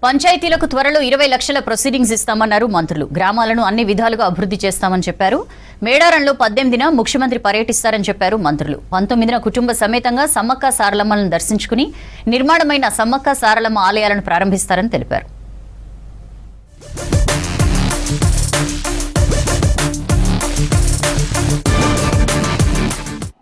పంచాయతీలకు త్వరలో 20 లక్షల ప్రొసీడింగ్స్ ఇస్తామన్నారు మంత్రులు. గ్రామాలను అన్ని విధాలుగా అభివృద్ధి చేస్తామని చెప్పారు. మేడారంలో 18న ముఖ్యమంత్రి పర్యటిస్తారని చెప్పారు మంత్రులు. 19న కుటుంబ సమేతంగా సమ్మక్క సారలమ్మలను దర్శించుకుని నిర్మాణమైన సమ్మక్క సారలమ్మ ఆలయాలను ప్రారంభిస్తారని తెలిపారు.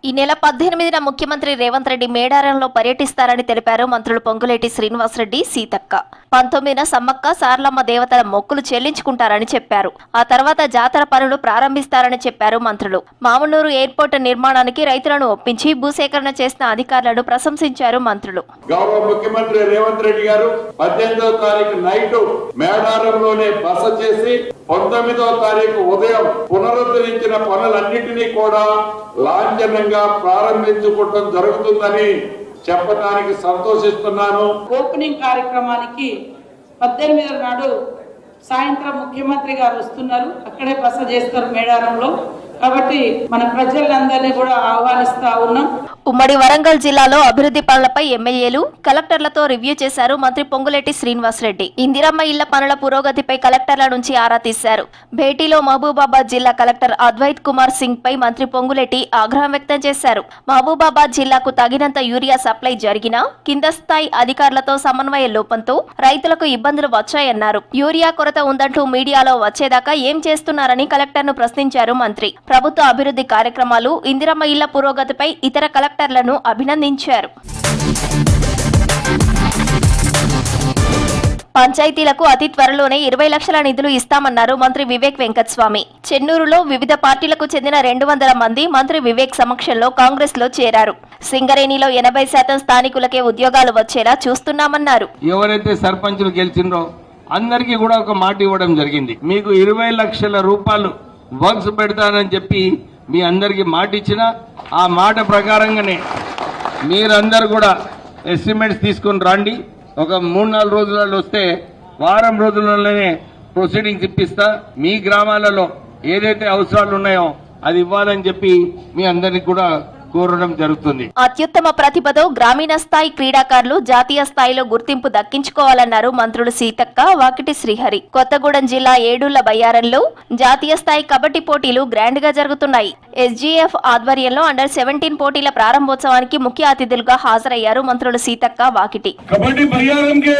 ఈ నెల 18న ముఖ్యమంత్రి రేవంత్ రెడ్డి మేడారంలో పర్యటిస్తారని తెలిపారు మంత్రులు పొంగులేటి శ్రీనివాసరెడ్డి, సీతక్క. 19న సమ్మక్క సారలమ్మ దేవతల మొక్కులు చెల్లించుకుంటారని చెప్పారు. ఆ తర్వాత జాతర పనులు ప్రారంభిస్తారని చెప్పారు మంత్రులు. మామనూరు ఎయిర్పోర్ట్ నిర్మాణానికి రైతులను ఒప్పించి భూసేకరణ చేసిన అధికారులను ప్రశంసించారు మంత్రులు. గౌరవ ముఖ్యమంత్రి రేవంత్ రెడ్డి గారు 18వ తారీఖు నైట్ మేడారంలోనే బస చేసి 19వ తారీఖు ఉదయం పునరుద్ధరించిన పనులన్నింటినీ కూడా లాంఛనంగా ప్రారంభించుకోవడం జరుగుతుందని చెప్పడానికి సంతోషిస్తున్నాను. ఓపెనింగ్ కార్యక్రమానికి 18వ నాడు సాయంత్రం ముఖ్యమంత్రి గారు వస్తున్నారు. అక్కడే బస చేస్తారు మేడారంలో. కాబట్టి మన ప్రజలందరినీ కూడా ఆహ్వానిస్తా ఉన్నాం. ఉమ్మడి వరంగల్ జిల్లాలో అభివృద్ధి పనులపై ఎమ్మెల్యేలు, కలెక్టర్లతో రివ్యూ చేశారు మంత్రి పొంగులేటి శ్రీనివాసరెడ్డి. ఇందిరమ్మ ఇళ్ల పనుల పురోగతిపై కలెక్టర్ల నుంచి ఆరా తీశారు. భేటీలో మహబూబాబాద్ జిల్లా కలెక్టర్ అద్వైత్ కుమార్ సింగ్ పై మంత్రి పొంగులేటి ఆగ్రహం వ్యక్తం చేశారు. మహబూబాబాద్ జిల్లాకు తగినంత యూరియా సప్లై జరిగినా కింద స్థాయి అధికారులతో సమన్వయ లోపంతో రైతులకు ఇబ్బందులు వచ్చాయన్నారు. యూరియా కొరత ఉందంటూ మీడియాలో వచ్చేదాకా ఏం చేస్తున్నారని కలెక్టర్ను ప్రశ్నించారు మంత్రి. ప్రభుత్వ అభివృద్ధి కార్యక్రమాలు, ఇందిరమ్మ ఇళ్ల పురోగతిపై ఇతర కలెక్టర్లను అభినందించారు. పంచాయతీలకు అతి త్వరలోనే 20 లక్షల నిధులు ఇస్తామన్నారు మంత్రి వివేక్ వెంకటస్వామి. చెన్నూరులో వివిధ పార్టీలకు చెందిన 200 మంది మంత్రి వివేక్ సమక్షంలో కాంగ్రెస్ లో చేరారు. సింగరేణిలో 80% స్థానికులకే ఉద్యోగాలు వచ్చేలా చూస్తున్నామన్నారు. ఎవరైతే సర్పంచులు గెలిచిండ్రో అందరికీ కూడా ఒక మాట ఇవ్వడం జరిగింది. మీకు 20 లక్షల రూపాయలు వర్క్స్ పెడతానని చెప్పి మీ అందరికి మాట ఇచ్చిన ఆ మాట ప్రకారంగానే మీరందరూ కూడా ఎస్టిమేట్స్ తీసుకొని రండి. ఒక 3-4 రోజులలో వస్తే వారం రోజులలోనే ప్రొసీడింగ్స్ ఇప్పిస్తా. మీ గ్రామాలలో ఏదైతే అవసరాలు ఉన్నాయో అది ఇవ్వాలని చెప్పి మీ అందరికి కూడా కోరడం జరుగుతుంది. అత్యుత్తమ ప్రతిభతో గ్రామీణ స్థాయి క్రీడాకారులు జాతీయ స్థాయిలో గుర్తింపు దక్కించుకోవాలన్నారు మంత్రులు సీతక్క, వాకిటి శ్రీహరి. కొత్తగూడెం జిల్లా ఏడుళ్ల బయ్యారంలో జాతీయ స్థాయి కబడ్డీ పోటీలు గ్రాండ్ గా జరుగుతున్నాయి. ఎస్జీఎఫ్ ఆధ్వర్యంలో అండర్-17 పోటీల ప్రారంభోత్సవానికి ముఖ్య అతిథులుగా హాజరయ్యారు మంత్రులు సీతక్క, వాకిటి. कबड्डी बलियारम के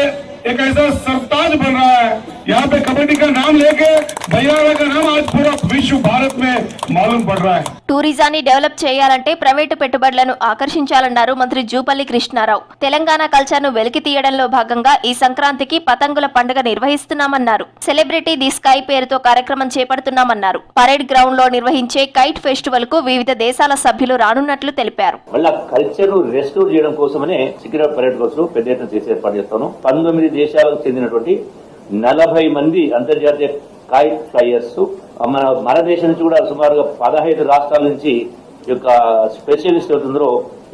एक ऐसा सरताज बन रहा है. यहाँ पे कबड्डी का नाम लेके बलियारा का नाम आज पूरा विश्व भारत में मालूम पड़ रहा है. టూరిజాన్ని డెవలప్ చేయాలంటే ప్రైవేటు పెట్టుబడులను ఆకర్షించాలన్నారు మంత్రి జూపల్లి కృష్ణారావు. తెలంగాణ కల్చర్ను వెలికి తీయడంలో భాగంగా ఈ సంక్రాంతికి పతంగుల పండుగ నిర్వహిస్తున్నామన్నారు. సెలబ్రిటీ ది స్కై పేరుతో కార్యక్రమం చేపడుతున్నామన్నారు. పరేడ్ గ్రౌండ్ లో నిర్వహించే కైట్ ఫెస్టివల్ కు వివిధ దేశాల సభ్యులు రానున్నట్లు తెలిపారు. మళ్ళీ కల్చర్ రెస్టోర్ చేయడం కోసమనే సికింద్రాబాద్ పరేడ్ కోసం పెద్ద ఎత్తున చేసి ఏర్పాటు చేస్తాను. 19 దేశాలకు చెందినటువంటి 40 మంది అంతర్జాతీయ కైట్ ఫ్లైయర్స్, మన దేశం నుంచి కూడా సుమారుగా 15 రాష్ట్రాల నుంచి యొక్క స్పెషలిస్ట్ అవుతుందో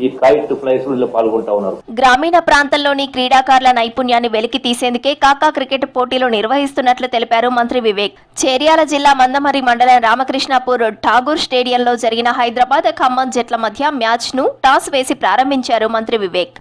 ఈ కైట్ ఫ్లైస్ లో పాల్గొంటా ఉన్నారు. గ్రామీణ ప్రాంతంలోని క్రీడాకారుల నైపుణ్యాన్ని వెలికి తీసేందుకే కాకా క్రికెట్ పోటీలు నిర్వహిస్తున్నట్లు తెలిపారు మంత్రి వివేక్. చేర్యాల జిల్లా మందమరి మండలం రామకృష్ణాపూర్ ఠాగూర్ స్టేడియంలో జరిగిన హైదరాబాద్ ఖమ్మం జట్ల మధ్య మ్యాచ్ ను టాస్ వేసి ప్రారంభించారు మంత్రి వివేక్.